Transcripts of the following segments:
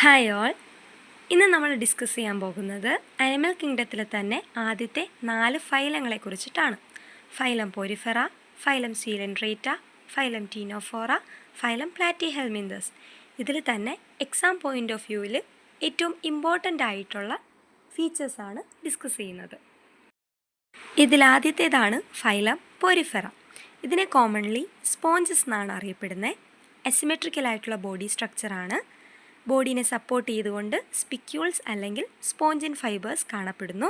Hi all. ഇന്ന് നമ്മൾ discuss ചെയ്യാൻ പോകുന്നത് അനിമൽ കിങ്ഡത്തിലെ തന്നെ ആദ്യത്തെ 4 ഫൈലങ്ങളെക്കുറിച്ചിട്ടാണ്. Phylum Porifera, phylum Coelenterata, phylum Ctenophora, phylum Platyhelminthes. ഇതിൽ തന്നെ എക്സാം പോയിൻ്റ് ഓഫ് വ്യൂവിൽ ഏറ്റവും ഇമ്പോർട്ടൻ്റ് ആയിട്ടുള്ള ഫീച്ചേഴ്സാണ് ഡിസ്കസ് ചെയ്യുന്നത്. ഇതിലാദ്യത്തേതാണ് ഫൈലം പോരിഫെറ. ഇതിനെ കോമൺലി സ്പോഞ്ചസ് എന്നാണ് അറിയപ്പെടുന്നത്. അസിമെട്രിക്കലായിട്ടുള്ള ബോഡി സ്ട്രക്ചറാണ്. ബോഡീനെ സപ്പോർട്ട് ചെയ്തുകൊണ്ട് സ്പിക്യൂൾസ് അല്ലെങ്കിൽ സ്പോഞ്ചിൻ ഫൈബേഴ്സ് കാണപ്പെടുന്നു.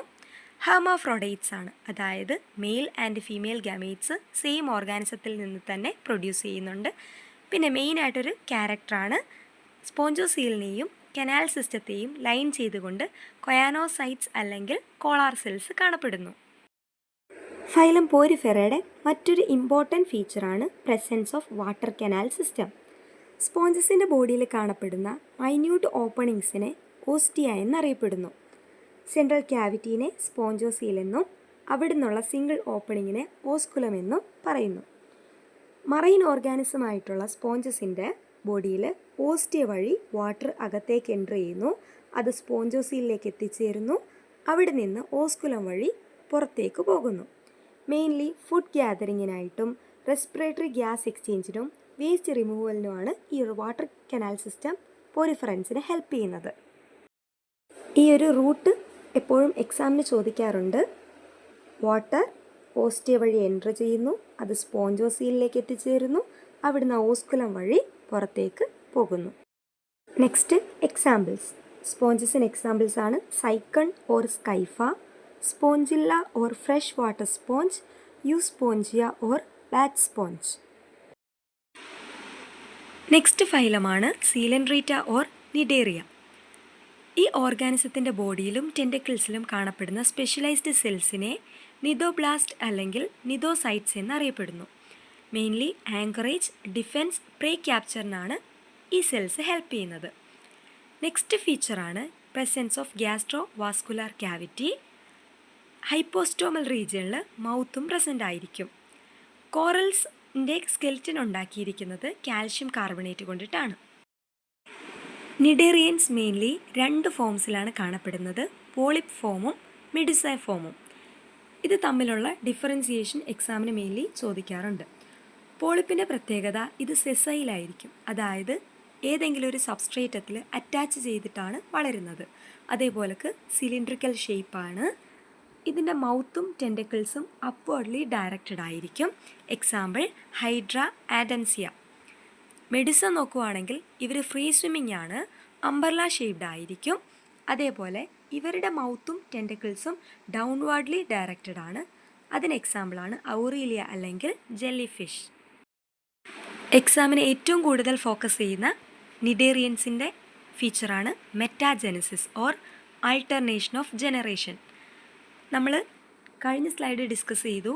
ഹെർമോഫ്രോഡൈറ്റ്സ് ആണ്, അതായത് male and female gametes same ഓർഗാനിസത്തിൽ നിന്ന് തന്നെ പ്രൊഡ്യൂസ് ചെയ്യുന്നുണ്ട്. പിന്നെ മെയിനായിട്ടൊരു ക്യാരക്ടറാണ് സ്പോഞ്ചോസീലിനെയും കനാൽ സിസ്റ്റത്തെയും ലൈൻ ചെയ്തുകൊണ്ട് കൊയാനോസൈറ്റ്സ് അല്ലെങ്കിൽ കോളാർ സെൽസ് കാണപ്പെടുന്നു. ഫൈലം പോരിഫെറയുടെ മറ്റൊരു ഇമ്പോർട്ടൻറ്റ് ഫീച്ചറാണ് presence of water canal system. സ്പോഞ്ചസിൻ്റെ ബോഡിയിൽ കാണപ്പെടുന്ന മൈന്യൂട്ട് ഓപ്പണിങ്സിനെ ഓസ്റ്റിയ എന്നറിയപ്പെടുന്നു. സെൻട്രൽ ക്യാവിറ്റീനെ സ്പോഞ്ചോസീൽ എന്നും അവിടെ നിന്നുള്ള സിംഗിൾ ഓപ്പണിങ്ങിനെ ഓസ്കുലം എന്നും പറയുന്നു. മറൈൻ ഓർഗാനിസമായിട്ടുള്ള സ്പോഞ്ചസിൻ്റെ ബോഡിയിൽ ഓസ്റ്റിയ വഴി വാട്ടർ അകത്തേക്ക് എൻ്റർ ചെയ്യുന്നു. അത് സ്പോഞ്ചോസീലിലേക്ക് എത്തിച്ചേരുന്നു. അവിടെ നിന്ന് ഓസ്കുലം വഴി പുറത്തേക്ക് പോകുന്നു. മെയിൻലി ഫുഡ് ഗ്യാതറിങ്ങിനായിട്ടും റെസ്പിറേറ്ററി ഗ്യാസ് എക്സ്ചേഞ്ചിനും വേസ്റ്റ് റിമൂവലിനുമാണ് ഈ ഒരു വാട്ടർ കനാൽ സിസ്റ്റം പോരിഫറൻസിനെ ഹെൽപ്പ് ചെയ്യുന്നത്. ഈ ഒരു റൂട്ട് എപ്പോഴും എക്സാമിന് ചോദിക്കാറുണ്ട്. വാട്ടർ ഓസ്റ്റിയ വഴി എൻ്റർ ചെയ്യുന്നു, അത് സ്പോഞ്ചോസീലിലേക്ക് എത്തിച്ചേരുന്നു, അവിടുന്ന് ഓസ്കുലം വഴി പുറത്തേക്ക് പോകുന്നു. Next examples. സ്പോഞ്ചസിന് എക്സാമ്പിൾസ് ആണ് Sycon or Scypha, Spongilla or fresh water sponge, Euspongia or bath sponge. Next ഫൈലമാണ് സീലൻഡ്രേറ്റ ഓർ നിഡേറിയ. ഈ ഓർഗാനിസത്തിൻ്റെ ബോഡിയിലും ടെൻറ്റക്കിൾസിലും കാണപ്പെടുന്ന സ്പെഷ്യലൈസ്ഡ് സെൽസിനെ നിതോബ്ലാസ്റ്റ് അല്ലെങ്കിൽ നിതോസൈറ്റ്സ് എന്നറിയപ്പെടുന്നു. മെയിൻലി ആങ്കറേജ്, ഡിഫെൻസ്, പ്രേ ക്യാപ്ചറിനാണ് ഈ സെൽസ് ഹെൽപ്പ് ചെയ്യുന്നത്. നെക്സ്റ്റ് ഫീച്ചറാണ് presence of gastro vascular cavity. Hypostomal റീജിയനിൽ മൗത്തും പ്രസൻ്റ് ആയിരിക്കും. കോറൽസിൻ്റെ സ്കെൽറ്റൻ ഉണ്ടാക്കിയിരിക്കുന്നത് കാൽഷ്യം കാർബണേറ്റ് കൊണ്ടിട്ടാണ്. നിഡേറിയൻസ് മെയിൻലി 2 ഫോംസിലാണ് കാണപ്പെടുന്നത്, പോളിപ്പ് ഫോമും മെഡുസൈ ഫോമും. ഇത് തമ്മിലുള്ള ഡിഫറൻസിയേഷൻ എക്സാമിന് മെയിൻലി ചോദിക്കാറുണ്ട്. പോളിപ്പിൻ്റെ പ്രത്യേകത ഇത് സെസൈലായിരിക്കും, അതായത് ഏതെങ്കിലും ഒരു സബ്സ്ട്രേറ്റത്തിൽ അറ്റാച്ച് ചെയ്തിട്ടാണ് വളരുന്നത്. അതേപോലക്ക് സിലിണ്ട്രിക്കൽ ഷേപ്പാണ്. ഇതിൻ്റെ മൗത്തും ടെൻറ്റക്കിൾസും അപ്വേർഡ്ലി ഡയറക്റ്റഡ് ആയിരിക്കും. Example hydra, Adamsia. മെഡുസ നോക്കുവാണെങ്കിൽ ഇവർ ഫ്രീ സ്വിമ്മിങ് ആണ്, അംബർല ഷേപ്ഡ് ആയിരിക്കും. അതേപോലെ ഇവരുടെ മൗത്തും ടെൻറ്റക്കിൾസും ഡൗൺവേർഡ്ലി ഡയറക്റ്റഡ് ആണ്. അതിന് എക്സാമ്പിളാണ് ഔറീലിയ അല്ലെങ്കിൽ ജെല്ലി ഫിഷ്. എക്സാമിന് ഏറ്റവും കൂടുതൽ ഫോക്കസ് ചെയ്യുന്ന നിഡേറിയൻസിൻ്റെ ഫീച്ചറാണ് metagenesis or alternation of generation. നമ്മൾ കഴിഞ്ഞ സ്ലൈഡ് ഡിസ്കസ് ചെയ്തു.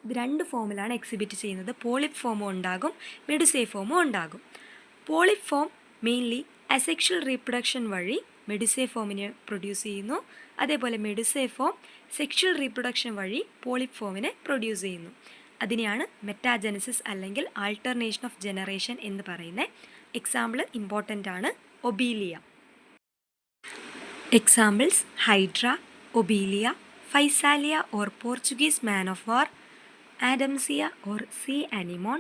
ഇത് 2 ഫോമിലാണ് എക്സിബിറ്റ് ചെയ്യുന്നത്. പോളിപ്പ് ഫോമും ഉണ്ടാകും, മെഡുസൈ ഫോമും ഉണ്ടാകും. Polyp form mainly asexual reproduction വഴി മെഡുസൈ ഫോമിനെ പ്രൊഡ്യൂസ് ചെയ്യുന്നു. അതേപോലെ മെഡുസൈ ഫോം സെക്ഷൽ റീപ്രൊഡക്ഷൻ വഴി പോളിപ്പ് ഫോമിനെ പ്രൊഡ്യൂസ് ചെയ്യുന്നു. അതിനെയാണ് മെറ്റാജെനസിസ് അല്ലെങ്കിൽ ആൾട്ടർനേഷൻ ഓഫ് ജനറേഷൻ എന്ന് പറയുന്നത്. എക്സാമ്പിൾ ഇമ്പോർട്ടൻ്റ് ആണ് Obelia. Examples Hydra, Obelia, Physalia or Portuguese man of war, Adamsia or sea anemone,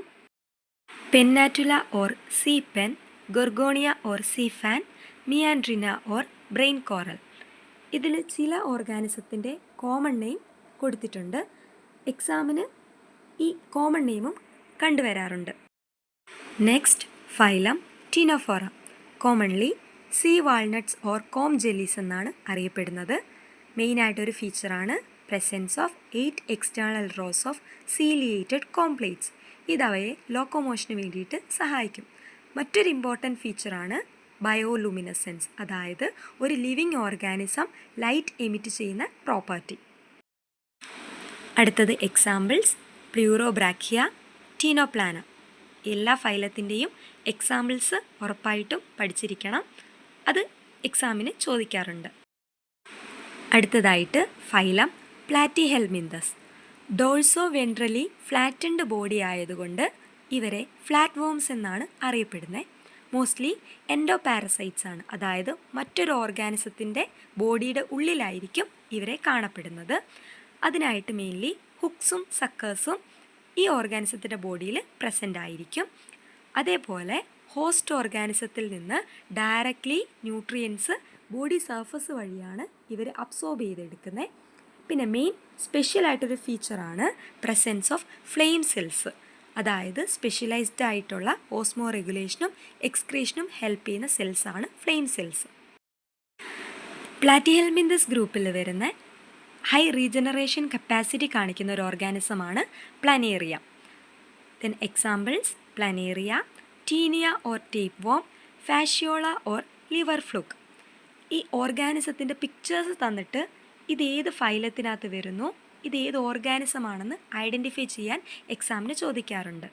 Pennatula or sea pen, Gorgonia or sea fan, Meandrina or brain coral. ഇതിൽ ചില ഓർഗാനിസത്തിൻ്റെ common name കൊടുത്തിട്ടുണ്ട്. എക്സാമിന് ഈ common നെയിമും കണ്ടുവരാറുണ്ട്. Next phylum Ctenophora. Commonly sea walnuts or comb jellies എന്നാണ് അറിയപ്പെടുന്നത്. മെയിനായിട്ടൊരു ഫീച്ചറാണ് presence of 8 external rows of ciliated comb plates. ഇതവയെ ലോക്കോമോഷന് വേണ്ടിയിട്ട് സഹായിക്കും. മറ്റൊരു ഇമ്പോർട്ടൻറ്റ് ഫീച്ചറാണ് ബയോലൂമിനസെൻസ്, അതായത് ഒരു ലിവിങ് ഓർഗാനിസം ലൈറ്റ് എമിറ്റ് ചെയ്യുന്ന പ്രോപ്പർട്ടി. അടുത്തത് എക്സാമ്പിൾസ് പ്ലൂറോബ്രാക്കിയ, ടീനോപ്ലാന. എല്ലാ ഫൈലത്തിൻ്റെയും എക്സാമ്പിൾസ് ഉറപ്പായിട്ടും പഠിച്ചിരിക്കണം, അത് എക്സാമിന് ചോദിക്കാറുണ്ട്. അടുത്തതായിട്ട് phylum Platyhelminthes. Dorso ventrally flattened body ആയതുകൊണ്ട് ഇവരെ ഫ്ലാറ്റ് വോംസ് എന്നാണ് അറിയപ്പെടുന്നത്. മോസ്റ്റ്ലി എൻഡോപാരസൈറ്റ്സ് ആണ്, അതായത് മറ്റൊരു ഓർഗാനിസത്തിൻ്റെ ബോഡിയുടെ ഉള്ളിലായിരിക്കും ഇവരെ കാണപ്പെടുന്നത്. അതിനായിട്ട് മെയിൻലി ഹുക്സും സക്കേഴ്സും ഈ ഓർഗാനിസത്തിൻ്റെ ബോഡിയിൽ പ്രസൻ്റ് ആയിരിക്കും. അതേപോലെ ഹോസ്റ്റ് ഓർഗാനിസത്തിൽ നിന്ന് ഡയറക്റ്റ്ലി ന്യൂട്രിയൻസ് ബോഡി സർഫസ് വഴിയാണ് ഇവർ അബ്സോർബ് ചെയ്തെടുക്കുന്നത്. പിന്നെ മെയിൻ സ്പെഷ്യലായിട്ടൊരു ഫീച്ചറാണ് പ്രസൻസ് ഓഫ് ഫ്ലെയിം സെൽസ്, അതായത് സ്പെഷ്യലൈസ്ഡ് ആയിട്ടുള്ള ഓസ്മോ റെഗുലേഷനും എക്സ്ക്രീഷനും ഹെൽപ്പ് ചെയ്യുന്ന സെൽസാണ് ഫ്ലെയിം സെൽസ്. പ്ലാറ്റിഹെൽമിന്തസ് ഗ്രൂപ്പിൽ വരുന്ന ഹൈ റീജനറേഷൻ കപ്പാസിറ്റി കാണിക്കുന്ന ഒരു ഓർഗാനിസമാണ് Planaria. Then examples Planaria, Taenia or tape worm, Fasciola or liver fluke. ഈ ഓർഗാനിസത്തിൻ്റെ പിക്ചേഴ്സ് തന്നിട്ട് ഇതേത് ഫൈലത്തിനകത്ത് വരുന്നു, ഇതേത് ഓർഗാനിസമാണെന്ന് ഐഡൻറ്റിഫൈ ചെയ്യാൻ എക്സാമിന് ചോദിക്കാറുണ്ട്.